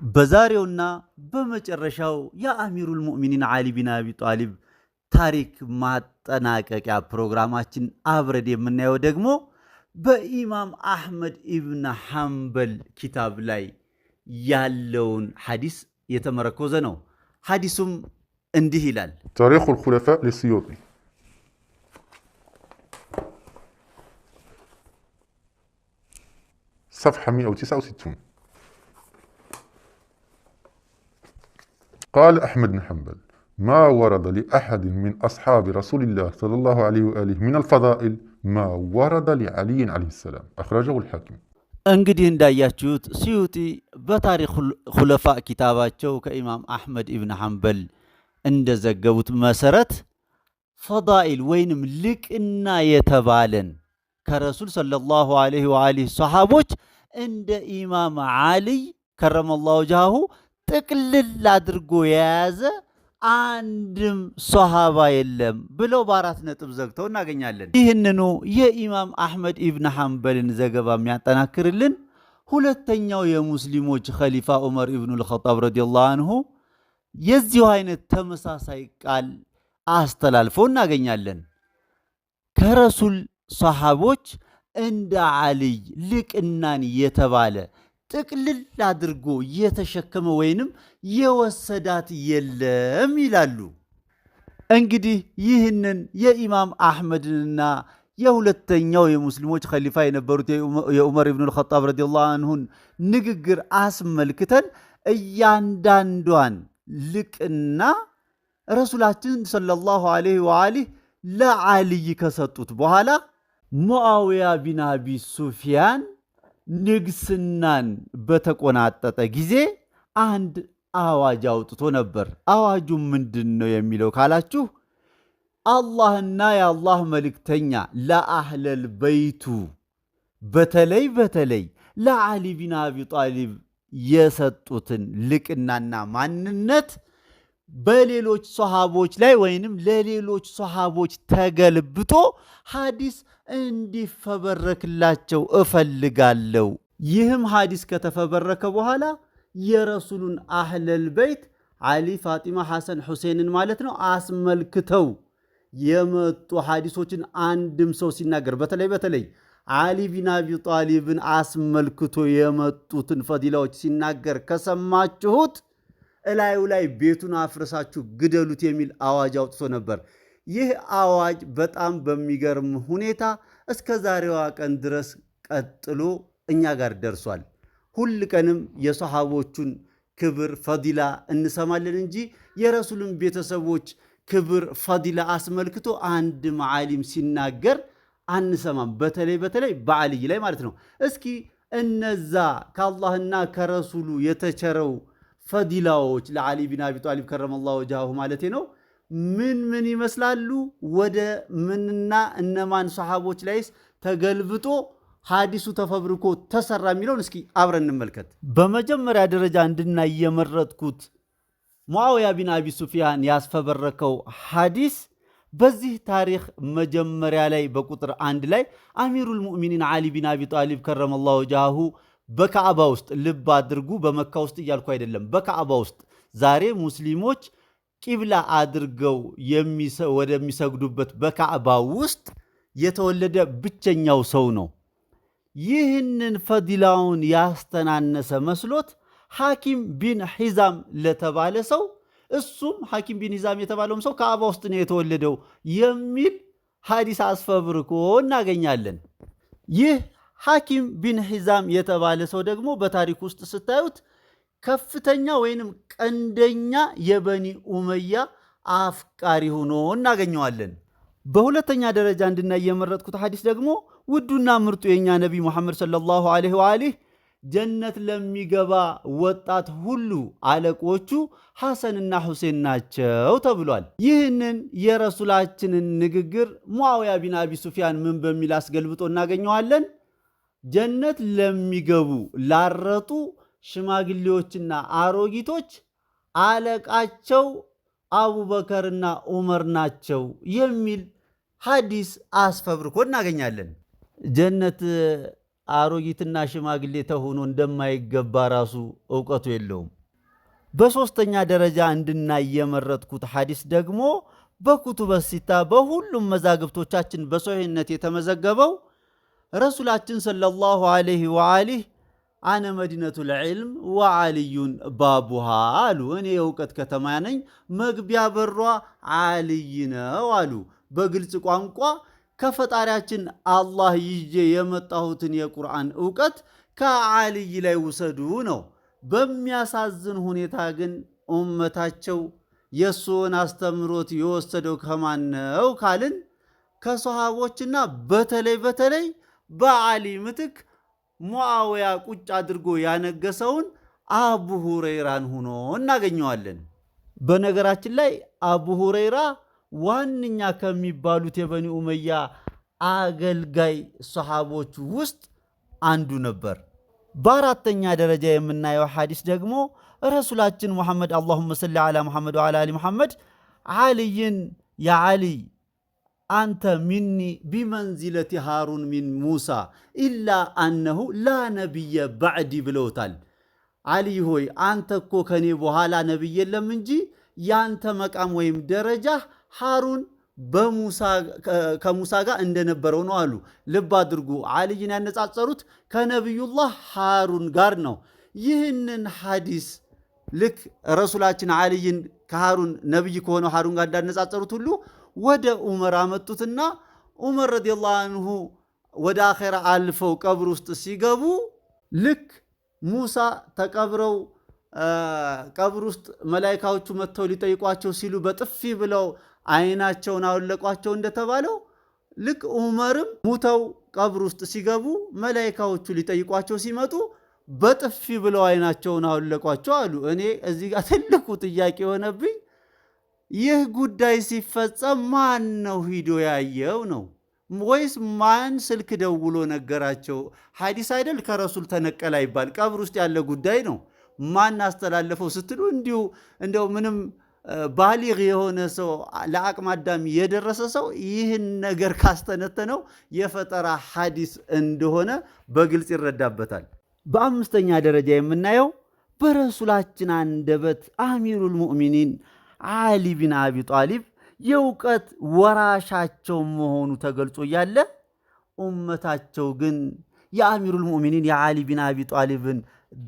በዛሬውና በመጨረሻው የአሚሩል ሙእሚኒን ዓሊ ቢን አቢ ጣሊብ ታሪክ ማጠናቀቂያ ፕሮግራማችን አብረድ የምናየው ደግሞ በኢማም አሕመድ ኢብን ሐንበል ኪታብ ላይ ያለውን ሐዲስ የተመረኮዘ ነው። ሐዲሱም እንዲህ ይላል። ታሪኹል ኹለፋ ሊስዩጢ صفحة 169. قال أحمد بن حنبل: ما ورد لأحد من أصحاب رسول الله صلى الله عليه وآله من الفضائل ما ورد لعلي عليه السلام. أخرجه الحاكم. እንግዲህ እንዳያችሁት ስዩጢ በታሪክ ኹለፋ ኪታባቸው ከኢማም አሕመድ ኢብን ሐንበል እንደዘገቡት መሰረት ፈዳኢል ወይንም ልቅና የተባለን ከረሱል ሰለላሁ ዐለይሂ ወአሊሂ ሰሃቦች እንደ ኢማም ዓሊይ ከረመላሁ ወጅሃሁ ጥቅልል አድርጎ የያዘ አንድም ሶሃባ የለም ብለው በአራት ነጥብ ዘግተው እናገኛለን። ይህንኑ የኢማም አሕመድ ኢብን ሐንበልን ዘገባ የሚያጠናክርልን ሁለተኛው የሙስሊሞች ኸሊፋ ዑመር ኢብኑል ኸጣብ ረዲየላሁ አንሁ የዚሁ አይነት ተመሳሳይ ቃል አስተላልፎ እናገኛለን። ከረሱል ሰሃቦች እንደ ዓሊይ ልቅናን የተባለ ጥቅልል አድርጎ የተሸከመ ወይንም የወሰዳት የለም ይላሉ። እንግዲህ ይህንን የኢማም አሕመድንና የሁለተኛው የሙስሊሞች ኸሊፋ የነበሩት የዑመር ኢብኑል ኸጣብ ረዲየላሁ አንሁን ንግግር አስመልክተን እያንዳንዷን ልቅና ረሱላችን ሰለላሁ ዐለይሂ ወአሊህ ለዓሊይ ከሰጡት በኋላ ሙዓዊያ ቢን አቢ ሱፊያን ንግስናን በተቆናጠጠ ጊዜ አንድ አዋጅ አውጥቶ ነበር። አዋጁ ምንድን ነው የሚለው ካላችሁ አላህና የአላህ መልእክተኛ ለአህለል በይቱ በተለይ ለዓሊ ቢን አቢ ጣሊብ የሰጡትን ልቅናና ማንነት በሌሎች ሶሃቦች ላይ ወይንም ለሌሎች ሶሃቦች ተገልብጦ ሐዲስ እንዲፈበረክላቸው እፈልጋለሁ። ይህም ሐዲስ ከተፈበረከ በኋላ የረሱሉን አህለል በይት ዓሊ፣ ፋጢማ፣ ሐሰን፣ ሁሴንን ማለት ነው አስመልክተው የመጡ ሐዲሶችን አንድም ሰው ሲናገር በተለይ ዓሊ ቢን አቢ ጣሊብን አስመልክቶ የመጡትን ፈዲላዎች ሲናገር ከሰማችሁት እላዩ ላይ ቤቱን አፍርሳችሁ ግደሉት የሚል አዋጅ አውጥቶ ነበር። ይህ አዋጅ በጣም በሚገርም ሁኔታ እስከ ዛሬዋ ቀን ድረስ ቀጥሎ እኛ ጋር ደርሷል። ሁል ቀንም የሰሃቦቹን ክብር ፈዲላ እንሰማለን እንጂ የረሱልን ቤተሰቦች ክብር ፈዲላ አስመልክቶ አንድ ዓሊም ሲናገር አንሰማም። በተለይ በዓሊይ ላይ ማለት ነው። እስኪ እነዛ ከአላህና ከረሱሉ የተቸረው ፈዲላዎች ለዓሊ ቢን አቢ ጣሊብ ከረመላሁ ወጅሃሁ ማለት ነው ምን ይመስላሉ? ወደ ምንና እነማን ሰሃቦች ላይስ ተገልብጦ ሐዲሱ ተፈብርኮ ተሰራ የሚለውን እስኪ አብረን እንመልከት። በመጀመሪያ ደረጃ እንድናይ የመረጥኩት ሙዓዊያ ቢን አቢ ሱፊያን ያስፈበረከው ሐዲስ በዚህ ታሪክ መጀመሪያ ላይ በቁጥር 1 ላይ አሚሩል ሙእሚኒን ዓሊ ቢን አቢ ጣሊብ ከረመላሁ ወጅሃሁ በካዕባ ውስጥ ልብ አድርጉ፣ በመካ ውስጥ እያልኩ አይደለም፣ በካዕባ ውስጥ ዛሬ ሙስሊሞች ቂብላ አድርገው ወደሚሰግዱበት በካዕባ ውስጥ የተወለደ ብቸኛው ሰው ነው። ይህንን ፈዲላውን ያስተናነሰ መስሎት ሐኪም ቢን ሒዛም ለተባለ ሰው እሱም ሐኪም ቢን ሒዛም የተባለውም ሰው ካዕባ ውስጥ ነው የተወለደው የሚል ሐዲስ አስፈብርኮ እናገኛለን። ይህ ሐኪም ቢን ሒዛም የተባለ ሰው ደግሞ በታሪክ ውስጥ ስታዩት ከፍተኛ ወይንም ቀንደኛ የበኒ ኡመያ አፍቃሪ ሆኖ እናገኘዋለን። በሁለተኛ ደረጃ እንድናይ የመረጥኩት ሐዲስ ደግሞ ውዱና ምርጡ የኛ ነቢይ ሙሐመድ ሰለላሁ ዐለይሂ ወአሊህ ጀነት ለሚገባ ወጣት ሁሉ አለቆቹ ሐሰንና ሁሴን ናቸው ተብሏል። ይህንን የረሱላችንን ንግግር ሙዓዊያ ቢን አቢ ሱፊያን ምን በሚል አስገልብጦ እናገኘዋለን? ጀነት ለሚገቡ ላረጡ ሽማግሌዎችና አሮጊቶች አለቃቸው አቡበከርና ዑመር ናቸው የሚል ሐዲስ አስፈብርኮ እናገኛለን። ጀነት አሮጊትና ሽማግሌ ተሆኖ እንደማይገባ ራሱ እውቀቱ የለውም። በሶስተኛ ደረጃ እንድናይ የመረጥኩት ሐዲስ ደግሞ በኩቱበ ሲታ በሁሉም መዛግብቶቻችን በሶሒህነት የተመዘገበው ረሱላችን ሰለላሁ ዐለይሂ ወአሊህ አነ መዲነቱል ዒልም ወዓልዩን ባቡሃ አሉ። እኔ የእውቀት ከተማ ነኝ፣ መግቢያ በሯ ዓልይ ነው አሉ። በግልጽ ቋንቋ ከፈጣሪያችን አላህ ይዤ የመጣሁትን የቁርአን እውቀት ከዓልይ ላይ ውሰዱ ነው። በሚያሳዝን ሁኔታ ግን ኡመታቸው የእሱን አስተምሮት የወሰደው ከማን ነው ካልን ከሰሃቦችና በተለይ በዓሊ ምትክ ሙዓዊያ ቁጭ አድርጎ ያነገሰውን አቡ ሁረይራን ሆኖ እናገኘዋለን። በነገራችን ላይ አቡ ሁረይራ ዋነኛ ከሚባሉት የበኒ ኡመያ አገልጋይ ሰሃቦች ውስጥ አንዱ ነበር። በአራተኛ ደረጃ የምናየው ሐዲስ ደግሞ ረሱላችን ሙሐመድ አላሁመ ሰሊ ዐላ ሙሐመድ ወዐላ አሊ ሙሐመድ ዓልይን ያ ዓሊ አንተ ሚኒ ቢመንዚለቲ ሃሩን ሚን ሙሳ ኢላ አነሁ ላ ነቢየ ባዕዲ ብለውታል። ዓሊ ሆይ አንተ እኮ ከኔ በኋላ ነቢይ የለም እንጂ ያንተ መቃም ወይም ደረጃ ሃሩን ከሙሳ ጋር እንደነበረው ነው አሉ። ልብ አድርጉ፣ ዓልይን ያነጻጸሩት ከነቢዩላህ ሃሩን ጋር ነው። ይህንን ሐዲስ ልክ ረሱላችን ዓልይን ከሃሩን ነቢይ ከሆነው ሃሩን ጋር እንዳነጻጸሩት ሁሉ ወደ ዑመር አመጡትና ዑመር ረዲየላሁ አንሁ ወደ አኼራ አልፈው ቀብር ውስጥ ሲገቡ ልክ ሙሳ ተቀብረው ቀብር ውስጥ መላኢካዎቹ መጥተው ሊጠይቋቸው ሲሉ በጥፊ ብለው አይናቸውን አወለቋቸው እንደተባለው ልክ ዑመርም ሙተው ቀብር ውስጥ ሲገቡ መላኢካዎቹ ሊጠይቋቸው ሲመጡ በጥፊ ብለው አይናቸውን አወለቋቸው አሉ። እኔ እዚህ ጋር ትልቁ ጥያቄ የሆነብኝ ይህ ጉዳይ ሲፈጸም ማን ነው ሂዶ ያየው ነው ወይስ ማን ስልክ ደውሎ ነገራቸው? ሐዲስ አይደል ከረሱል ተነቀለ ይባል፣ ቀብር ውስጥ ያለ ጉዳይ ነው። ማን አስተላለፈው ስትሉ እንደው ምንም ባሊግ የሆነ ሰው ለአቅመ አዳም የደረሰ ሰው ይህን ነገር ካስተነተነው የፈጠራ ሐዲስ እንደሆነ በግልጽ ይረዳበታል። በአምስተኛ ደረጃ የምናየው በረሱላችን አንደበት አሚሩል ሙእሚኒን ዓሊ ቢን አቢ ጣሊብ የእውቀት ወራሻቸው መሆኑ ተገልጾ እያለ ኡመታቸው ግን የአሚሩል ሙእሚኒን የዓሊ ቢን አቢ ጣሊብን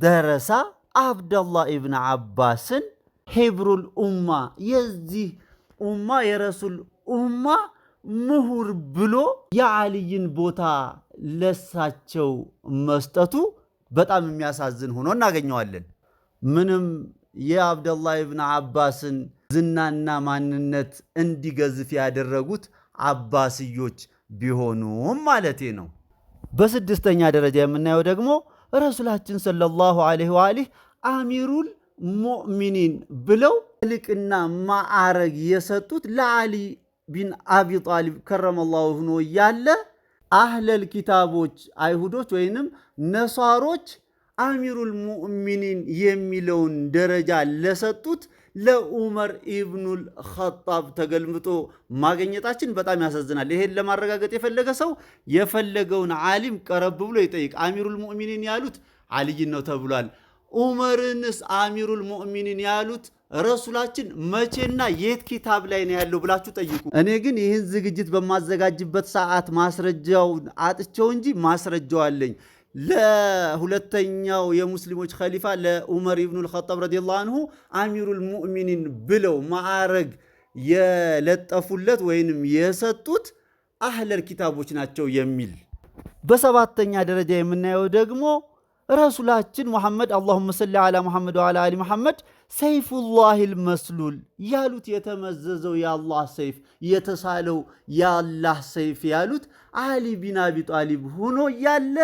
ደረሳ አብደላህ ኢብን አባስን ሄብሩል ኡማ የዚህ ኡማ የረሱል ኡማ ምሁር ብሎ የዓልይን ቦታ ለሳቸው መስጠቱ በጣም የሚያሳዝን ሆኖ እናገኘዋለን። ምንም የአብደላህ ኢብን አባስን ዝናና ማንነት እንዲገዝፍ ያደረጉት አባስዮች ቢሆኑም ማለቴ ነው። በስድስተኛ ደረጃ የምናየው ደግሞ ረሱላችን ሰለላሁ ዐለይሂ ወአሊህ አሚሩል ሙእሚኒን ብለው ልቅና ማዕረግ የሰጡት ለዓሊ ቢን አቢ ጣሊብ ከረመላሁ ሆኖ ያለ አህለል ኪታቦች አይሁዶች ወይንም ነሷሮች አሚሩል ሙእሚኒን የሚለውን ደረጃ ለሰጡት ለዑመር ኢብኑል ኸጣብ ተገልምጦ ማግኘታችን በጣም ያሳዝናል። ይሄን ለማረጋገጥ የፈለገ ሰው የፈለገውን ዓሊም ቀረብ ብሎ ይጠይቅ። አሚሩል ሙእሚኒን ያሉት ዓልይን ነው ተብሏል። ዑመርንስ አሚሩል ሙእሚኒን ያሉት ረሱላችን መቼና የት ኪታብ ላይ ነው ያለው ብላችሁ ጠይቁ። እኔ ግን ይህን ዝግጅት በማዘጋጅበት ሰዓት ማስረጃውን አጥቸው እንጂ ማስረጃው አለኝ። ለሁለተኛው የሙስሊሞች ኸሊፋ ለዑመር ኢብኑል ኸጣብ ረዲየላሁ አንሁ አሚሩል ሙእሚኒን ብለው ማዕረግ የለጠፉለት ወይንም የሰጡት አህለል ኪታቦች ናቸው የሚል። በሰባተኛ ደረጃ የምናየው ደግሞ ረሱላችን ሙሐመድ አላሁመ ሰሊ ዐላ ሙሐመድ ወዐላ አሊ ሙሐመድ ሰይፉላሂል መስሉል ያሉት የተመዘዘው የአላህ ሰይፍ የተሳለው የአላህ ሰይፍ ያሉት ዓሊ ቢን አቢ ጣሊብ ሆኖ ያለ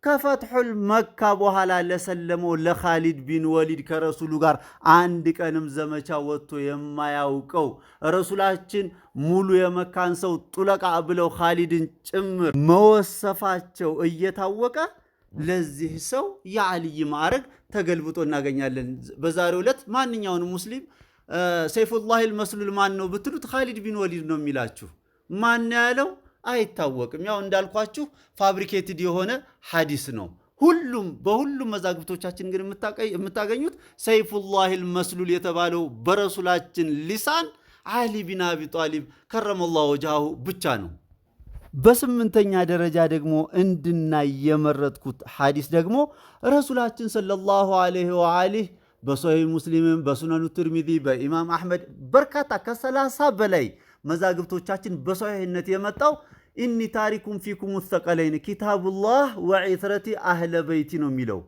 ከፈትሑል መካ በኋላ ለሰለመው ለኻሊድ ቢን ወሊድ ከረሱሉ ጋር አንድ ቀንም ዘመቻ ወጥቶ የማያውቀው ረሱላችን ሙሉ የመካን ሰው ጡለቃ ብለው ኻሊድን ጭምር መወሰፋቸው እየታወቀ ለዚህ ሰው የዓልይ ማዕረግ ተገልብጦ እናገኛለን። በዛሬው ዕለት ማንኛውንም ሙስሊም ሰይፉላሂል መስሉል ማን ነው ብትሉት ኻሊድ ቢን ወሊድ ነው የሚላችሁ። ማን ያለው? አይታወቅም። ያው እንዳልኳችሁ ፋብሪኬትድ የሆነ ሐዲስ ነው። በሁሉም መዛግብቶቻችን ግን የምታገኙት ሰይፉላሂል መስሉል የተባለው በረሱላችን ሊሳን አሊ ቢን አቢ ጣሊብ ከረመላሁ ወጅሃሁ ብቻ ነው። በስምንተኛ ደረጃ ደግሞ እንድናይ የመረጥኩት ሐዲስ ደግሞ ረሱላችን ሰለላሁ ዐለይሂ ወአሊህ በሶሒህ ሙስሊምም በሱነኑ ትርሚዚ በኢማም አሕመድ በርካታ ከ30 በላይ መዛግብቶቻችን በሶሒህነት የመጣው ኢኒ ታሪኩም ፊኩም ሙስተቀለይን ኪታቡላህ ወዒትረቲ አህለ በይቲ ነው የሚለው።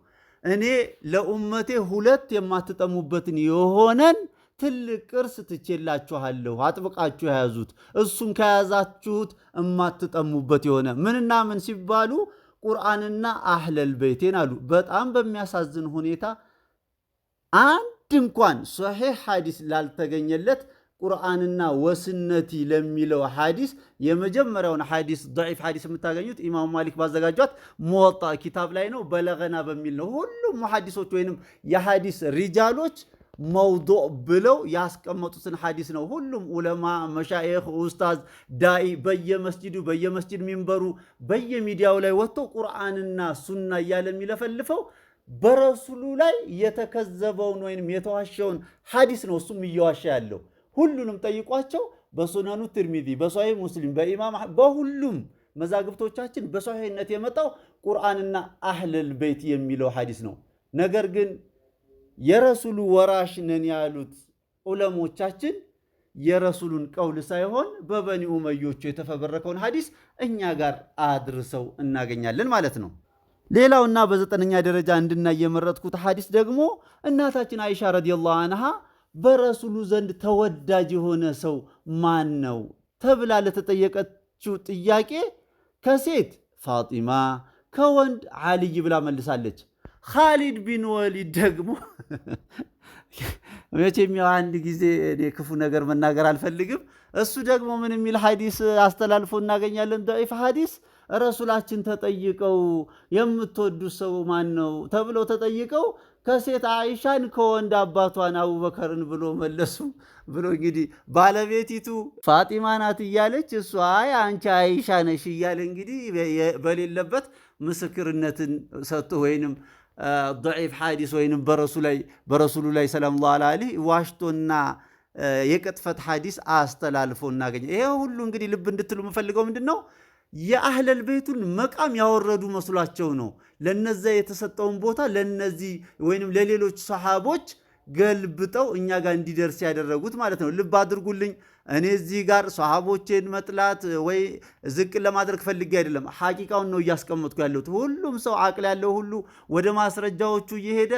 እኔ ለኡመቴ ሁለት የማትጠሙበትን የሆነን ትልቅ ቅርስ ትቼላችኋለሁ፣ አጥብቃችሁ የያዙት። እሱን ከያዛችሁት የማትጠሙበት የሆነ ምንና ምን ሲባሉ ቁርአንና አህለል በይቴን አሉ። በጣም በሚያሳዝን ሁኔታ አንድ እንኳን ሶሒህ ሐዲስ ላልተገኘለት ቁርአንና ወስነቲ ለሚለው ሐዲስ የመጀመሪያውን ሐዲስ ضعيف ሐዲስ የምታገኙት ኢማሙ ማሊክ ባዘጋጇት ሙወጣ ኪታብ ላይ ነው። በለገና በሚል ነው። ሁሉም ሙሐዲሶች ወይንም የሐዲስ ሪጃሎች መውዱዕ ብለው ያስቀመጡትን ሐዲስ ነው። ሁሉም ዑለማ፣ መሻይኽ፣ ኡስታዝ፣ ዳኢ በየመስጂድ ሚንበሩ በየሚዲያው ላይ ወጥቶ ቁርአንና ሱና እያለ የሚለፈልፈው በረሱሉ ላይ የተከዘበውን ወይንም የተዋሸውን ሐዲስ ነው እሱም እየዋሻ ያለው። ሁሉንም ጠይቋቸው። በሱነኑ ትርሚዚ፣ በሶሒህ ሙስሊም፣ በኢማም በሁሉም መዛግብቶቻችን በሶሒህነት የመጣው ቁርአንና አህለል በይት የሚለው ሐዲስ ነው። ነገር ግን የረሱሉ ወራሽ ነን ያሉት ዑለሞቻችን የረሱሉን ቀውል ሳይሆን በበኒ ኡመዮቹ የተፈበረከውን ሐዲስ እኛ ጋር አድርሰው እናገኛለን ማለት ነው። ሌላውና በዘጠነኛ ደረጃ እንድናይ የመረጥኩት ሐዲስ ደግሞ እናታችን አይሻ ረዲየላሁ አንሃ በረሱሉ ዘንድ ተወዳጅ የሆነ ሰው ማን ነው ተብላ ለተጠየቀችው ጥያቄ ከሴት ፋጢማ ከወንድ ዓልይ ብላ መልሳለች። ኻሊድ ቢን ወሊድ ደግሞ መቼም ያው አንድ ጊዜ እኔ ክፉ ነገር መናገር አልፈልግም። እሱ ደግሞ ምን የሚል ሐዲስ አስተላልፎ እናገኛለን? ضعيف ሐዲስ ረሱላችን ተጠይቀው የምትወዱት ሰው ማን ነው ተብለው ተጠይቀው ከሴት አይሻን ከወንድ አባቷን አቡበከርን ብሎ መለሱ ብሎ እንግዲህ ባለቤቲቱ ፋጢማ ናት እያለች እሱ አይ አንቺ አይሻ ነሽ እያለ እንግዲህ በሌለበት ምስክርነትን ሰጥቶ ወይንም ضعيف ሐዲስ ወይንም በረሱሉ ላይ ሰለላሁ ዐለይሂ ዋሽቶና የቅጥፈት ሐዲስ አስተላልፎ እናገኘ። ይሄ ሁሉ እንግዲህ ልብ እንድትሉ የምፈልገው ምንድነው የአህለል ቤቱን መቃም ያወረዱ መስሏቸው ነው ለነዛ የተሰጠውን ቦታ ለነዚህ ወይንም ለሌሎች ሰሃቦች ገልብጠው እኛ ጋር እንዲደርስ ያደረጉት ማለት ነው። ልብ አድርጉልኝ። እኔ እዚህ ጋር ሰሃቦችን መጥላት ወይ ዝቅ ለማድረግ ፈልጌ አይደለም። ሐቂቃውን ነው እያስቀመጥኩ ያለሁት። ሁሉም ሰው አቅል ያለው ሁሉ ወደ ማስረጃዎቹ እየሄደ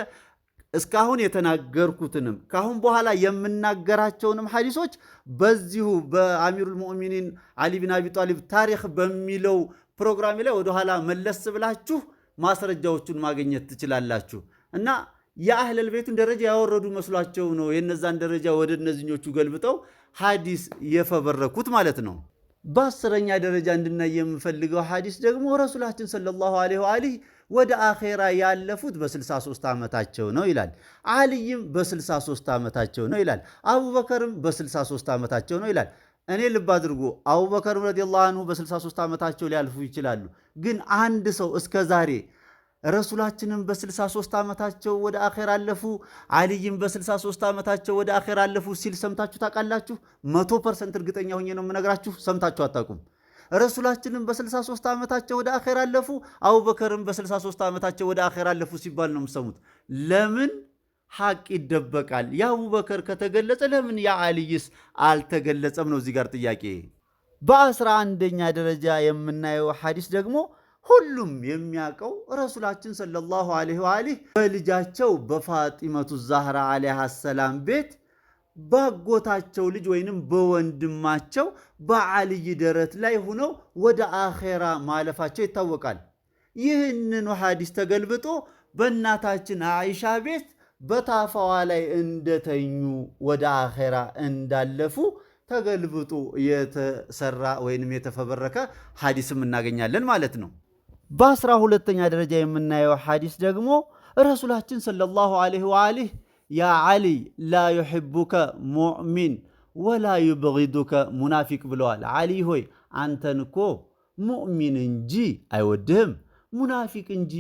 እስካሁን የተናገርኩትንም ካሁን በኋላ የምናገራቸውንም ሐዲሶች በዚሁ በአሚሩል ሙእሚኒን አሊ ቢን አቢ ጣሊብ ታሪክ በሚለው ፕሮግራም ላይ ወደኋላ መለስ ብላችሁ ማስረጃዎቹን ማግኘት ትችላላችሁ። እና የአህለል ቤቱን ደረጃ ያወረዱ መስሏቸው ነው የነዛን ደረጃ ወደ እነዚህኞቹ ገልብጠው ሐዲስ የፈበረኩት ማለት ነው። በአስረኛ ደረጃ እንድናይ የምፈልገው ሐዲስ ደግሞ ረሱላችን ሰለላሁ ዐለይሂ ወአሊህ ወደ አኼራ ያለፉት በ63 ዓመታቸው ነው ይላል። አልይም በ63 ዓመታቸው ነው ይላል። አቡበከርም በ63 ዓመታቸው ነው ይላል። እኔ ልብ አድርጎ አቡበከርም ረዲየላሁ አንሁ በ63 ዓመታቸው ሊያልፉ ይችላሉ። ግን አንድ ሰው እስከ ዛሬ ረሱላችንም በ63 ዓመታቸው ወደ አኼራ አለፉ፣ አልይም በ63 ዓመታቸው ወደ አኼራ አለፉ ሲል ሰምታችሁ ታውቃላችሁ? 100% እርግጠኛ ሆኜ ነው የምነግራችሁ፣ ሰምታችሁ አታውቁም። ረሱላችንም በ63 ዓመታቸው ወደ አኼራ አለፉ፣ አቡበከርም በ63 ዓመታቸው ወደ አኼራ አለፉ ሲባል ነው የምሰሙት። ለምን ሐቅ ይደበቃል? የአቡበከር ከተገለጸ ለምን የአልይስ አልተገለጸም ነው እዚህ ጋር ጥያቄ። በ11ኛ ደረጃ የምናየው ሐዲስ ደግሞ ሁሉም የሚያውቀው ረሱላችን ሰለላሁ ዐለይሂ ወአሊህ በልጃቸው በፋጢመቱ ዛህራ ዐለይሃ ሰላም ቤት ባጎታቸው ልጅ ወይንም በወንድማቸው በአልይ ደረት ላይ ሆነው ወደ አኼራ ማለፋቸው ይታወቃል። ይህንኑ ሐዲስ ተገልብጦ በእናታችን አይሻ ቤት በታፋዋ ላይ እንደተኙ ወደ አኼራ እንዳለፉ ተገልብጦ የተሰራ ወይንም የተፈበረከ ሐዲስም እናገኛለን ማለት ነው። በ12ኛ ደረጃ የምናየው ሐዲስ ደግሞ ረሱላችን ሰለላሁ ዐለይሂ ወአሊህ ያ ዓሊ ላ ዩሕቡከ ሙእሚን ወላ ዩብጊዱከ ሙናፊቅ ብለዋል። ዓሊ ሆይ አንተን እኮ ሙእሚን እንጂ አይወድህም፣ ሙናፊቅ እንጂ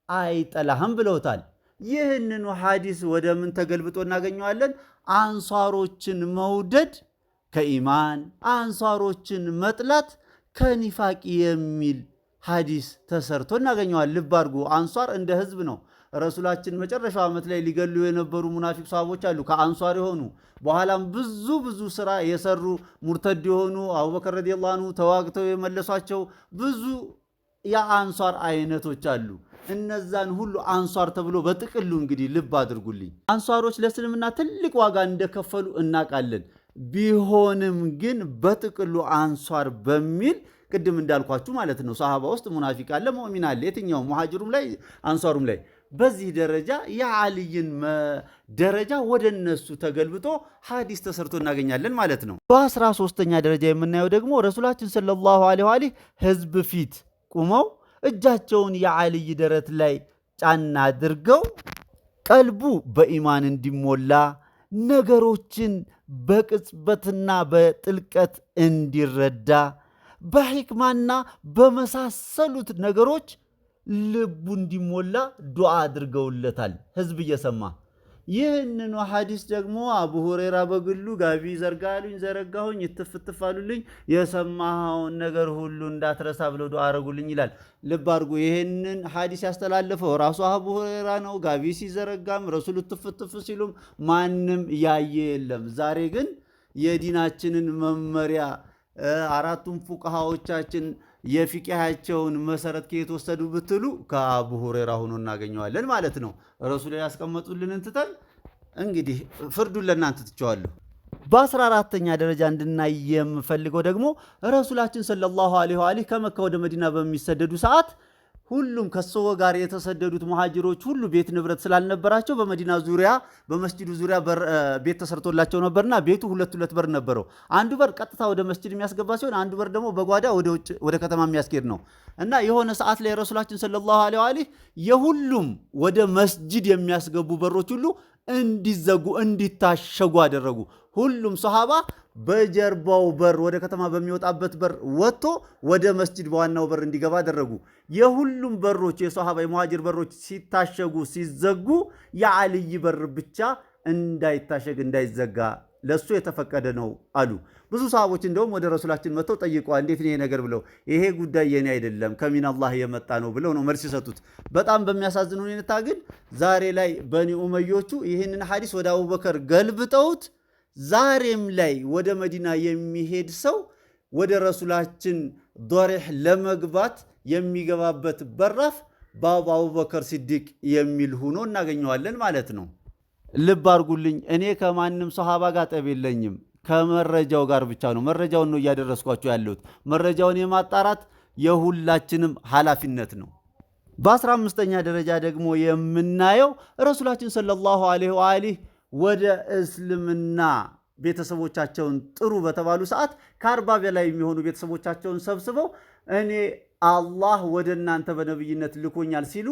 አይጠላህም ብለውታል። ይህንኑ ሐዲስ ወደ ምን ተገልብጦ እናገኘዋለን? አንሷሮችን መውደድ ከኢማን፣ አንሷሮችን መጥላት ከኒፋቅ የሚል ሐዲስ ተሰርቶ እናገኘዋለን። ልብ አድርጉ፣ አንሷር እንደ ህዝብ ነው። ረሱላችን መጨረሻው ዓመት ላይ ሊገሉ የነበሩ ሙናፊቅ ሰሃቦች አሉ፣ ከአንሷር የሆኑ በኋላም ብዙ ስራ የሰሩ ሙርተድ የሆኑ አቡበከር ረዲየላሁ ዐንሁ ተዋግተው የመለሷቸው ብዙ የአንሷር አይነቶች አሉ። እነዛን ሁሉ አንሷር ተብሎ በጥቅሉ እንግዲህ ልብ አድርጉልኝ፣ አንሷሮች ለእስልምና ትልቅ ዋጋ እንደከፈሉ እናውቃለን። ቢሆንም ግን በጥቅሉ አንሷር በሚል ቅድም እንዳልኳችሁ ማለት ነው ሰሃባ ውስጥ ሙናፊቅ አለ፣ ሙእሚን አለ፣ የትኛውም ሙሃጅሩም ላይ አንሷሩም ላይ። በዚህ ደረጃ የዓልይን ደረጃ ወደ እነሱ ተገልብጦ ሐዲስ ተሰርቶ እናገኛለን ማለት ነው። በ13ኛ ደረጃ የምናየው ደግሞ ረሱላችን ሰለላሁ ዐለይሂ ህዝብ ፊት ቁመው እጃቸውን የዓልይ ደረት ላይ ጫና አድርገው ቀልቡ በኢማን እንዲሞላ ነገሮችን በቅጽበትና በጥልቀት እንዲረዳ በሕክማና በመሳሰሉት ነገሮች ልቡ እንዲሞላ ዱዓ አድርገውለታል ህዝብ እየሰማ። ይህንኑ ሐዲስ ደግሞ አቡ ሁረይራ በግሉ ጋቢ ዘርጋሉኝ ዘረጋሁኝ እትፍትፍ አሉልኝ የሰማኸውን ነገር ሁሉ እንዳትረሳ ብለው ዱዓ አረጉልኝ ይላል። ልብ አድርጉ፣ ይህንን ሐዲስ ያስተላለፈው ራሱ አቡ ሁረይራ ነው። ጋቢ ሲዘረጋም ረሱሉ እትፍትፍ ሲሉም ማንም ያየ የለም። ዛሬ ግን የዲናችንን መመሪያ አራቱም ፉቅሃዎቻችን የፊቅሃቸውን መሰረት ከየት ወሰዱ ብትሉ ከአቡ ሁረይራ ሆኖ እናገኘዋለን ማለት ነው። ረሱል ያስቀመጡልን እንትተን እንግዲህ ፍርዱን ለእናንተ ትቸዋለሁ። በ14ኛ ደረጃ እንድናይ የምፈልገው ደግሞ ረሱላችን ሰለላሁ ዐለይሂ ከመካ ወደ መዲና በሚሰደዱ ሰዓት ሁሉም ከሰው ጋር የተሰደዱት ሙሃጅሮች ሁሉ ቤት ንብረት ስላልነበራቸው በመዲና ዙሪያ በመስጂዱ ዙሪያ ቤት ተሰርቶላቸው ነበርና ቤቱ ሁለት በር ነበረው። አንዱ በር ቀጥታ ወደ መስጂድ የሚያስገባ ሲሆን አንዱ በር ደግሞ በጓዳ ወደ ከተማ የሚያስኬድ ነው። እና የሆነ ሰዓት ላይ ረሱላችን ሰለላሁ ዐለይሂ የሁሉም ወደ መስጂድ የሚያስገቡ በሮች ሁሉ እንዲዘጉ እንዲታሸጉ አደረጉ። ሁሉም ሰሃባ በጀርባው በር ወደ ከተማ በሚወጣበት በር ወጥቶ ወደ መስጂድ በዋናው በር እንዲገባ አደረጉ። የሁሉም በሮች የሰሃባ የሙሃጅር በሮች ሲታሸጉ ሲዘጉ የዓልይ በር ብቻ እንዳይታሸግ እንዳይዘጋ ለሱ የተፈቀደ ነው አሉ። ብዙ ሰሃቦች እንደውም ወደ ረሱላችን መጥተው ጠይቀዋል። እንዴት ነው ይሄ ነገር ብለው፣ ይሄ ጉዳይ የኔ አይደለም ከሚነላህ የመጣ ነው ብለው ነው መልስ የሰጡት። በጣም በሚያሳዝን ሁኔታ ግን ዛሬ ላይ በኒ ኡመዮቹ ይህንን ሐዲስ ወደ አቡበከር ገልብጠውት ዛሬም ላይ ወደ መዲና የሚሄድ ሰው ወደ ረሱላችን ዶሪህ ለመግባት የሚገባበት በራፍ ባቡ አቡበከር ሲዲቅ የሚል ሆኖ እናገኘዋለን ማለት ነው። ልብ አድርጉልኝ፣ እኔ ከማንም ሰሃባ ጋር ጠብ የለኝም፣ ከመረጃው ጋር ብቻ ነው። መረጃውን ነው እያደረስኳቸው ያለሁት። መረጃውን የማጣራት የሁላችንም ኃላፊነት ነው። በ15ኛ ደረጃ ደግሞ የምናየው ረሱላችን ሰለላሁ ዐለይሂ ወደ እስልምና ቤተሰቦቻቸውን ጥሩ በተባሉ ሰዓት ከ40 በላይ የሚሆኑ ቤተሰቦቻቸውን ሰብስበው እኔ አላህ ወደ እናንተ በነብይነት ልኮኛል ሲሉ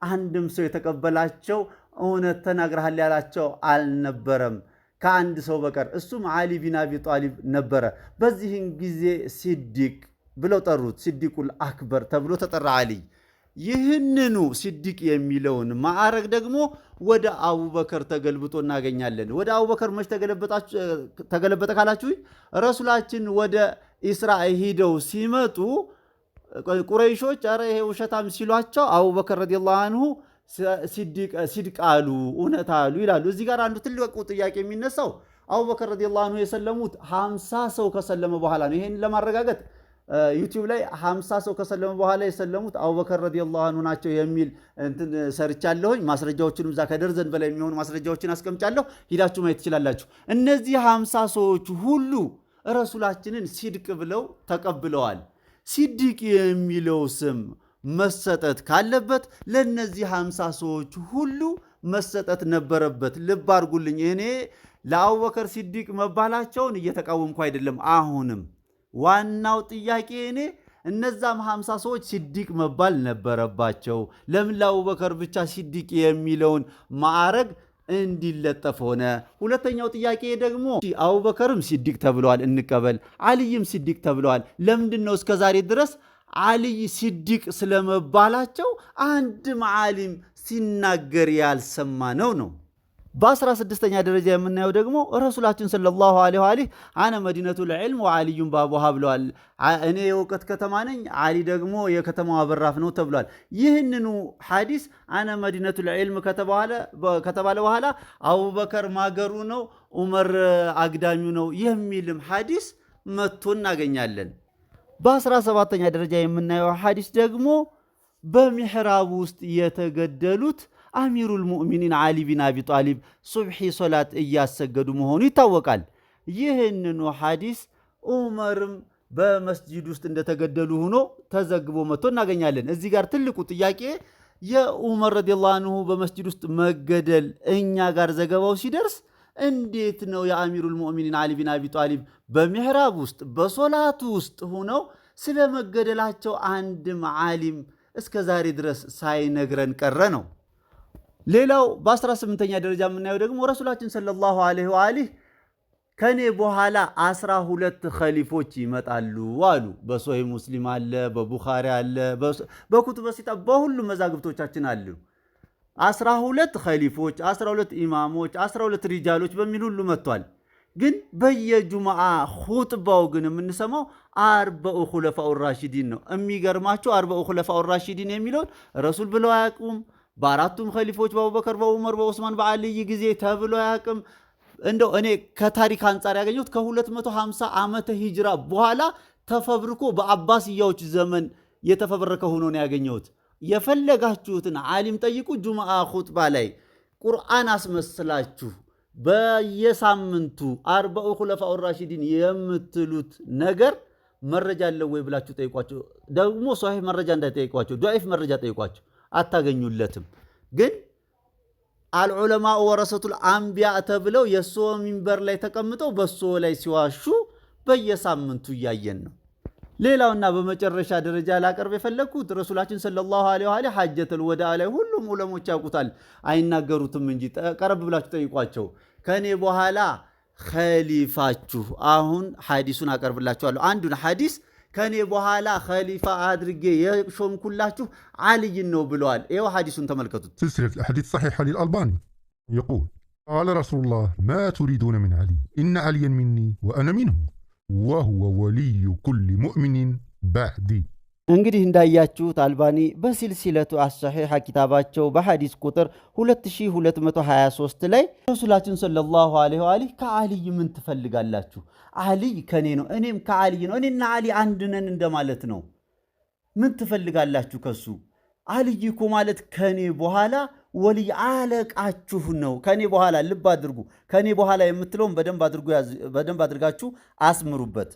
አንድም ሰው የተቀበላቸው እውነት ተናግረሃል ያላቸው አልነበረም ከአንድ ሰው በቀር፣ እሱም ዓሊ ቢን አቢ ጣሊብ ነበረ። በዚህን ጊዜ ሲዲቅ ብለው ጠሩት። ሲዲቁል አክበር ተብሎ ተጠራ ዓሊ። ይህንኑ ሲዲቅ የሚለውን ማዕረግ ደግሞ ወደ አቡበከር ተገልብጦ እናገኛለን። ወደ አቡበከር መች ተገለበጠ ካላችሁ ረሱላችን ወደ ኢስራ ሂደው ሲመጡ ቁረይሾች አረ ይሄ ውሸታም ሲሏቸው አቡበከር ረዲየላሁ ዐንሁ ሲድቅ አሉ፣ እውነት አሉ ይላሉ። እዚህ ጋር አንዱ ትልቁ ጥያቄ የሚነሳው አቡበከር ረዲየላሁ ዐንሁ የሰለሙት 50 ሰው ከሰለመ በኋላ ነው። ይሄን ለማረጋገጥ ዩቲዩብ ላይ 50 ሰው ከሰለመ በኋላ የሰለሙት አቡበከር ረዲየላሁ ዐንሁ ናቸው የሚል እንትን ሰርቻለሁኝ። ማስረጃዎችንም እዛ ከደርዘን በላይ የሚሆኑ ማስረጃዎችን አስቀምጫለሁ። ሂዳችሁ ማየት ትችላላችሁ። እነዚህ 50 ሰዎች ሁሉ ረሱላችንን ሲድቅ ብለው ተቀብለዋል። ሲዲቅ የሚለው ስም መሰጠት ካለበት ለነዚህ 50 ሰዎች ሁሉ መሰጠት ነበረበት። ልብ አድርጉልኝ፣ እኔ ለአቡበከር ሲዲቅ መባላቸውን እየተቃወምኩ አይደለም። አሁንም ዋናው ጥያቄ እኔ እነዛም 50 ሰዎች ሲዲቅ መባል ነበረባቸው። ለምን ለአቡበከር ብቻ ሲዲቅ የሚለውን ማዕረግ እንዲለጠፍ ሆነ? ሁለተኛው ጥያቄ ደግሞ አቡበከርም ሲዲቅ ተብለዋል፣ እንቀበል። አልይም ሲዲቅ ተብለዋል። ለምንድን ነው እስከዛሬ ድረስ ዓሊይ ሲዲቅ ስለመባላቸው አንድም ዓሊም ሲናገር ያልሰማ ነው። በ16ኛ ደረጃ የምናየው ደግሞ ረሱላችን ሰለላሁ ዐለይሂ ወአሊህ አነ መዲነቱል ዒልም ወዓሊዩን ባቡሃ ብለዋል። እኔ የእውቀት ከተማ ነኝ፣ ዓሊ ደግሞ የከተማዋ በራፍ ነው ተብሏል። ይህንኑ ሐዲስ አነ መዲነቱል ዒልም ከተባለ በኋላ አቡበከር ማገሩ ነው፣ ዑመር አግዳሚው ነው የሚልም ሐዲስ መጥቶ እናገኛለን። በ17ኛ ደረጃ የምናየው ሐዲስ ደግሞ በሚሕራብ ውስጥ የተገደሉት አሚሩል ሙእሚኒን ዓሊ ቢን አቢ ጣሊብ ሱብሒ ሶላት እያሰገዱ መሆኑ ይታወቃል። ይህንኑ ሐዲስ ዑመርም በመስጂድ ውስጥ እንደተገደሉ ሆኖ ተዘግቦ መጥቶ እናገኛለን። እዚህ ጋር ትልቁ ጥያቄ የዑመር ረዲየላሁ አንሁ በመስጂድ ውስጥ መገደል እኛ ጋር ዘገባው ሲደርስ እንዴት ነው የአሚሩል ሙእሚኒን ዓሊ ቢን አቢ ጣሊብ በሚሕራብ ውስጥ በሶላቱ ውስጥ ሆነው ስለ መገደላቸው አንድም ዓሊም እስከ ዛሬ ድረስ ሳይነግረን ቀረ ነው። ሌላው በ18ኛ ደረጃ የምናየው ደግሞ ረሱላችን ሰለላሁ ዐለይሂ ወአሊህ ከኔ በኋላ 12 ኸሊፎች ይመጣሉ አሉ። በሶሂህ ሙስሊም አለ፣ በቡኻሪ አለ፣ በኩቱበ ሲታ በሁሉም መዛግብቶቻችን አሉ። 12 ኸሊፎች፣ 12 ኢማሞች፣ 12 ሪጃሎች በሚል ሁሉ መጥቷል። ግን በየጁምዓ ኹጥባው ግን የምንሰማው 40 ኹለፋኡ ራሺዲን ነው። የሚገርማቸው 40 ኹለፋኡ ራሺዲን የሚለውን ረሱል ብለው አያውቁም። በአራቱም ኸሊፎች በአቡበከር፣ በዑመር፣ በዑስማን፣ በዓልይ ጊዜ ተብሎ አያውቅም። እንደው እኔ ከታሪክ አንጻር ያገኘሁት ከ250 ዓመተ ሂጅራ በኋላ ተፈብርኮ በአባስያዎች ዘመን የተፈበረከ ሆኖ ነው ያገኘሁት። የፈለጋችሁትን ዓሊም ጠይቁ። ጁምዓ ኹጥባ ላይ ቁርአን አስመስላችሁ በየሳምንቱ 40 ኹለፋኡ ራሺዲን የምትሉት ነገር መረጃ አለው ወይ ብላችሁ ጠይቋቸው። ደግሞ ሷሂህ መረጃ እንዳይጠይቋቸው፣ ዱዓይፍ መረጃ ጠይቋቸው። አታገኙለትም። ግን አልዑለማኡ ወረሰቱል አንቢያ ተብለው የሶ ሚንበር ላይ ተቀምጠው በሶ ላይ ሲዋሹ በየሳምንቱ እያየን ነው። ሌላውና በመጨረሻ ደረጃ ላቀርብ የፈለግኩት ረሱላችን ሰለላሁ ዐለይሂ ወአሊህ ሐጀተል ወዳዕ ላይ ሁሉም ዑለሞች ያውቁታል፣ አይናገሩትም እንጂ ቀረብ ብላችሁ ጠይቋቸው። ከኔ በኋላ ኸሊፋችሁ፣ አሁን ሐዲሱን አቀርብላችኋለሁ። አንዱን ሐዲስ ከኔ በኋላ ኸሊፋ አድርጌ የሾምኩላችሁ ዓሊይን ነው ብለዋል። ይኸው ሐዲሱን ተመልከቱት። سلسلة الأحاديث الصحيحة للألباني يقول قال رسول الله ما تريدون من علي إن عليا مني وأنا منه وهو ولي كل مؤمن بعدي። እንግዲህ እንዳያችሁት አልባኒ በሲልሲለቱ አሰሒሐ ኪታባቸው በሐዲስ ቁጥር 2223 ላይ ረሱላችን ሰለላሁ ዐለይሂ ወአሊህ ከዓሊይ ምን ትፈልጋላችሁ? ዓሊይ ከኔ ነው፣ እኔም ከዓሊይ ነው፣ እኔና ዓሊ አንድ ነን እንደማለት ነው። ምን ትፈልጋላችሁ ከሱ? ዓሊይ እኮ ማለት ከኔ በኋላ ወልይ አለቃችሁ ነው። ከኔ በኋላ ልብ አድርጉ። ከኔ በኋላ የምትለውን በደንብ አድርጋችሁ አስምሩበት።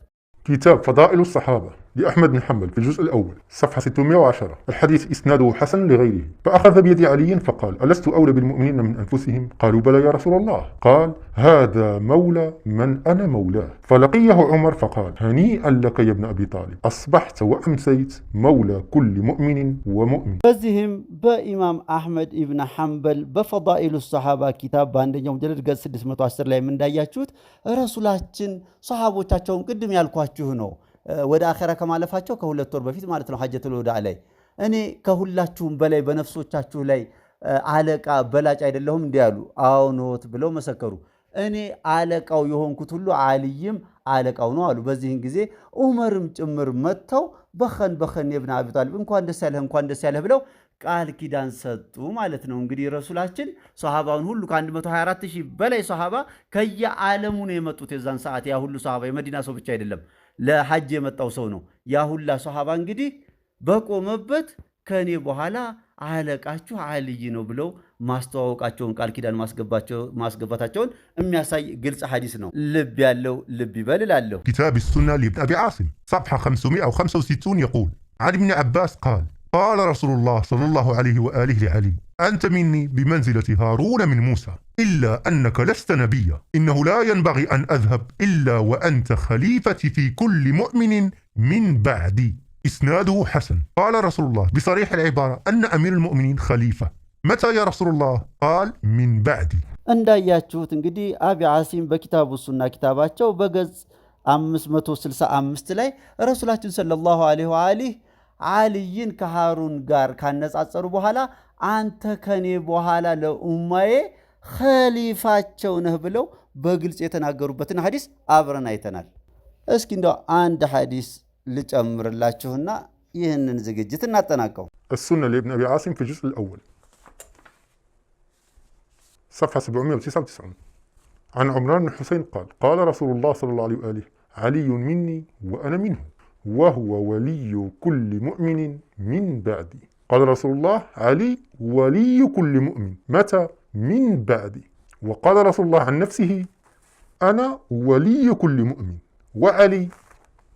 كتاب فضائل الصحابة لأحمد بن حنبل في الجزء الأول صفحة 610. الحديث إسناده حسن لغيره. فأخذ بيد علي فقال ألست أولى بالمؤمنين من أنفسهم؟ قالوا بلى يا رسول الله. قال هذا مولى من أنا مولاه. فلقيه عمر فقال هنيئا لك يا ابن أبي طالب أصبحت وأمسيت مولى كل مؤمن ومؤمن. በዚህም በኢማም አሕመድ ኢብን ሐንበል በፈዳኢሉ ሰሓባ ኪታብ በአንደኛው ሙጀለድ ገጽ 610 ላይ እንዳያችሁት ረሱላችን ሰሓቦቻቸውን ቅድም ያልኳችሁ ነው ወደ አኺራ ከማለፋቸው ከሁለት ወር በፊት ማለት ነው ሐጀቱል ወዳዕ ላይ እኔ ከሁላችሁም በላይ በነፍሶቻችሁ ላይ አለቃ በላጭ አይደለሁም እንዲህ ያሉ አዎኖት ብለው መሰከሩ። እኔ አለቃው የሆንኩት ሁሉ ዓሊይም አለቃው ነው አሉ። በዚህን ጊዜ ዑመርም ጭምር መጥተው በኸን ኢብኑ አቢ ጣሊብ እንኳን ደስ ያለህ ብለው ቃል ኪዳን ሰጡ ማለት ነው። እንግዲህ ረሱላችን ሷሃባውን ሁሉ ከ124000 በላይ ሷሃባ ከየዓለሙ ነው የመጡት። የዛን ሰዓት ያ ሁሉ ሷሃባ የመዲና ሰው ብቻ አይደለም፣ ለሐጅ የመጣው ሰው ነው። ያ ሁላ ሷሃባ እንግዲህ በቆመበት ከኔ በኋላ አለቃችሁ ዓሊይ ነው ብለው ማስተዋወቃቸውን ቃል ኪዳን ማስገባታቸውን የሚያሳይ ግልጽ ሐዲስ ነው። ልብ ያለው ልብ ይበል እላለሁ። كتاب السنة لابن أبي عاصم صفحة 565 يقول عن ابن عباس قال رسول الله صلى الله عليه وآله لعلي أنت مني بمنزلة هارون من موسى إلا أنك لست نبيا إنه لا ينبغي أن أذهب إلا وأنت خليفتي في كل مؤمن من بعدي. إسناده حسن. قال رسول الله بصريح العبارة أن أمير المؤمنين خليفة. متى يا رسول الله؟ قال من بعدي. እንዳያችሁት እንግዲህ አቢ ዓሲም በኪታቡ ሱና ኪታባቸው በገጽ 565 ላይ ረሱላችን ሰለላሁ ዐለይሂ ወአሊህ ዓልይን ከሃሩን ጋር ካነጻጸሩ በኋላ አንተ ከኔ በኋላ ለኡማዬ ኸሊፋቸው ነህ ብለው በግልጽ የተናገሩበትን ሐዲስ አብረን አይተናል። እስኪ እንደው አንድ ሐዲስ ልጨምርላችሁና ይህንን ዝግጅት እናጠናቀው። السنة لابن أبي عاصم في الجزء الأول صفحة 799 عن عمران بن حسين قال قال رسول الله صلى الله عليه وآله علي مني وأنا منه وهو ولي كل مؤمن من بعدي. قال رسول الله علي ولي كل مؤمن متى؟ من بعدي. وقال رسول الله عن نفسه أنا ولي كل مؤمن وعلي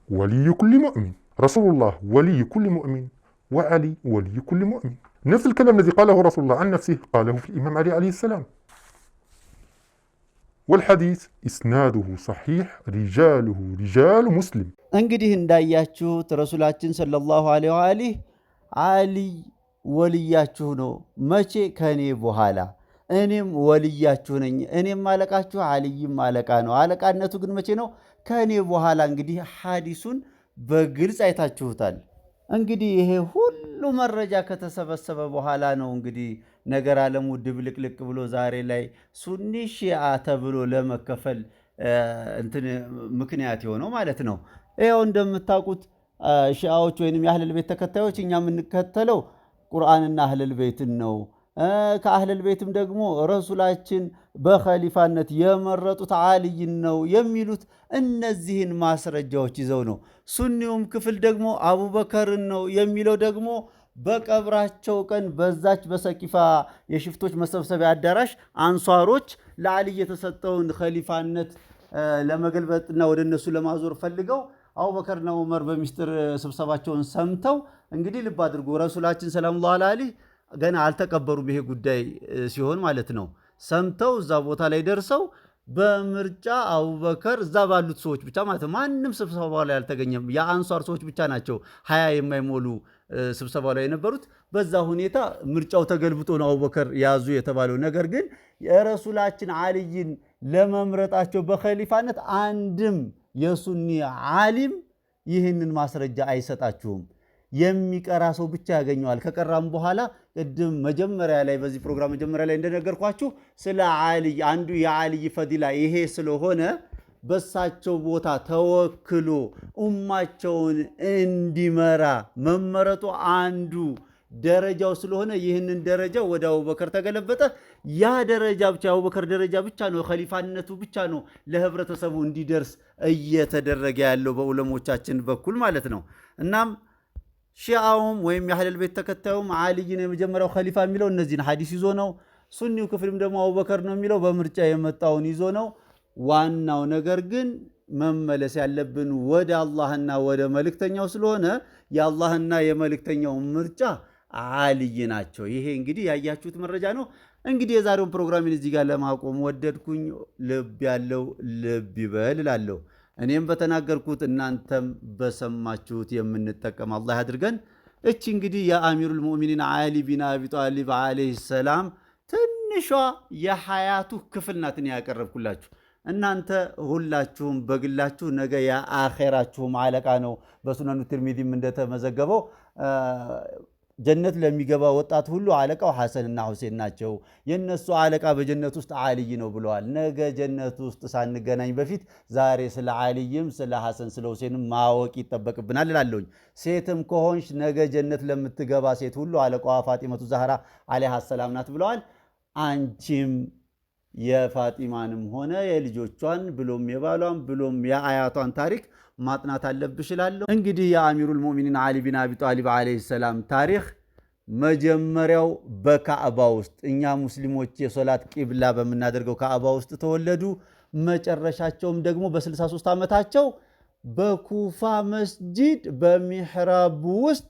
ولي كل مؤمن. رسول الله ولي كل مؤمن وعلي ولي كل مؤمن. نفس الكلام الذي قاله رسول الله عن نفسه قاله في الإمام علي عليه السلام. والحديث إسناده صحيح رجاله رجال مسلم. እንግዲህ እንዳያችሁት ረሱላችን ሰለላሁ ዐለይሂ ወአሊህ ዓሊ ወልያችሁ ነው መቼ? ከኔ በኋላ እኔም ወልያችሁ ነኝ። እኔም አለቃችሁ፣ ዓሊይም አለቃ ነው። አለቃነቱ ግን መቼ ነው? ከኔ በኋላ። እንግዲህ ሐዲሱን በግልጽ አይታችሁታል። እንግዲህ ይሄ ሁሉ መረጃ ከተሰበሰበ በኋላ ነው እንግዲህ ነገር ዓለሙ ድብልቅልቅ ብሎ ዛሬ ላይ ሱኒ ሺዓ ተብሎ ለመከፈል ምክንያት የሆነው ማለት ነው። ይኸው እንደምታውቁት ሺዓዎች ወይንም የአህለል ቤት ተከታዮች እኛ የምንከተለው ቁርአንና አህለል ቤትን ነው። ከአህለል ቤትም ደግሞ ረሱላችን በኸሊፋነት የመረጡት ዓልይን ነው የሚሉት እነዚህን ማስረጃዎች ይዘው ነው። ሱኒውም ክፍል ደግሞ አቡበከርን ነው የሚለው ደግሞ በቀብራቸው ቀን በዛች በሰቂፋ የሽፍቶች መሰብሰቢያ አዳራሽ አንሷሮች ለዓልይ የተሰጠውን ኸሊፋነት ለመገልበጥና ወደ እነሱ ለማዞር ፈልገው አቡበከርና ዑመር በሚስጥር ስብሰባቸውን ሰምተው እንግዲህ ልብ አድርጉ ረሱላችን ሰለላሁ ዐለይሂ ገና አልተቀበሩም። ይሄ ጉዳይ ሲሆን ማለት ነው ሰምተው እዛ ቦታ ላይ ደርሰው በምርጫ አቡበከር እዛ ባሉት ሰዎች ብቻ ማለት ነው ማንም ስብሰባው ላይ አልተገኘም። የአንሷር ሰዎች ብቻ ናቸው 20 የማይሞሉ ስብሰባው ላይ የነበሩት። በዛ ሁኔታ ምርጫው ተገልብጦ ነው አቡበከር ያዙ የተባለው። ነገር ግን የረሱላችን ዓልይን ለመምረጣቸው በኸሊፋነት አንድም የሱኒ ዓሊም ይህንን ማስረጃ አይሰጣችሁም። የሚቀራ ሰው ብቻ ያገኘዋል። ከቀራም በኋላ ቅድም መጀመሪያ ላይ በዚህ ፕሮግራም መጀመሪያ ላይ እንደነገርኳችሁ ስለ ዓልይ አንዱ የዓልይ ፈዲላ ይሄ ስለሆነ በሳቸው ቦታ ተወክሎ ኡማቸውን እንዲመራ መመረጡ አንዱ ደረጃው ስለሆነ ይህንን ደረጃ ወደ አቡበከር ተገለበጠ። ያ ደረጃ ብቻ አቡበከር ደረጃ ብቻ ነው ኸሊፋነቱ ብቻ ነው ለህብረተሰቡ እንዲደርስ እየተደረገ ያለው በዑለሞቻችን በኩል ማለት ነው። እናም ሺዓውም ወይም የአህለል ቤት ተከታዩም ዓልይን የመጀመሪያው ኸሊፋ የሚለው እነዚህን ሐዲስ ይዞ ነው። ሱኒው ክፍልም ደግሞ አቡበከር ነው የሚለው በምርጫ የመጣውን ይዞ ነው። ዋናው ነገር ግን መመለስ ያለብን ወደ አላህና ወደ መልእክተኛው ስለሆነ የአላህና የመልእክተኛው ምርጫ ዓልይ ናቸው። ይሄ እንግዲህ ያያችሁት መረጃ ነው። እንግዲህ የዛሬውን ፕሮግራሚን እዚህ ጋር ለማቆም ወደድኩኝ። ልብ ያለው ልብ ይበል እላለሁ። እኔም በተናገርኩት እናንተም በሰማችሁት የምንጠቀም አላህ ያድርገን። እቺ እንግዲህ የአሚሩል ሙእሚኒን ዓሊ ቢን አቢ ጣሊብ ዓለይሂ ሰላም ትንሿ የሐያቱ ክፍል ናትን ያቀረብኩላችሁ። እናንተ ሁላችሁም በግላችሁ ነገ የአኼራችሁም አለቃ ነው። በሱነኑ ትርሚዚም እንደተመዘገበው ጀነት ለሚገባ ወጣት ሁሉ አለቃው ሐሰንና ሁሴን ናቸው። የነሱ አለቃ በጀነት ውስጥ ዓልይ ነው ብለዋል። ነገ ጀነት ውስጥ ሳንገናኝ በፊት ዛሬ ስለ ዓልይም ስለ ሐሰን ስለ ሁሴንም ማወቅ ይጠበቅብናል እላለሁኝ። ሴትም ከሆንሽ ነገ ጀነት ለምትገባ ሴት ሁሉ አለቃዋ ፋጢመቱ ዛህራ ዓለይሃ ሰላም ናት ብለዋል። አንቺም የፋጢማንም ሆነ የልጆቿን ብሎም የባሏን ብሎም የአያቷን ታሪክ ማጥናት አለብሽ እላለሁ። እንግዲህ የአሚሩል ሙእሚኒን ዓሊ ቢን አቢ ጣሊብ ዓለይሂ ሰላም ታሪክ መጀመሪያው በካዕባ ውስጥ እኛ ሙስሊሞች የሶላት ቂብላ በምናደርገው ካዕባ ውስጥ ተወለዱ። መጨረሻቸውም ደግሞ በ63 ዓመታቸው በኩፋ መስጂድ በሚሕራብ ውስጥ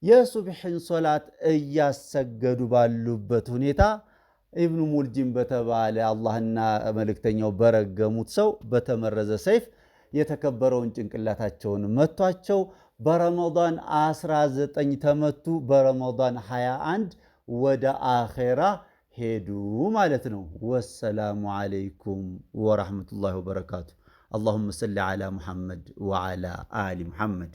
የሱብሕን ሶላት እያሰገዱ ባሉበት ሁኔታ ኢብኑ ሙልጂም በተባለ አላህና መልእክተኛው በረገሙት ሰው በተመረዘ ሰይፍ የተከበረውን ጭንቅላታቸውን መቷቸው። በረመዳን 19 ተመቱ። በረመዳን 21 ወደ አኼራ ሄዱ ማለት ነው። ወሰላሙ ዓለይኩም ወረሕመቱላሂ ወበረካቱ። አላሁመ ሰሊ ዓላ ሙሐመድ ወዓላ አሊ ሙሐመድ።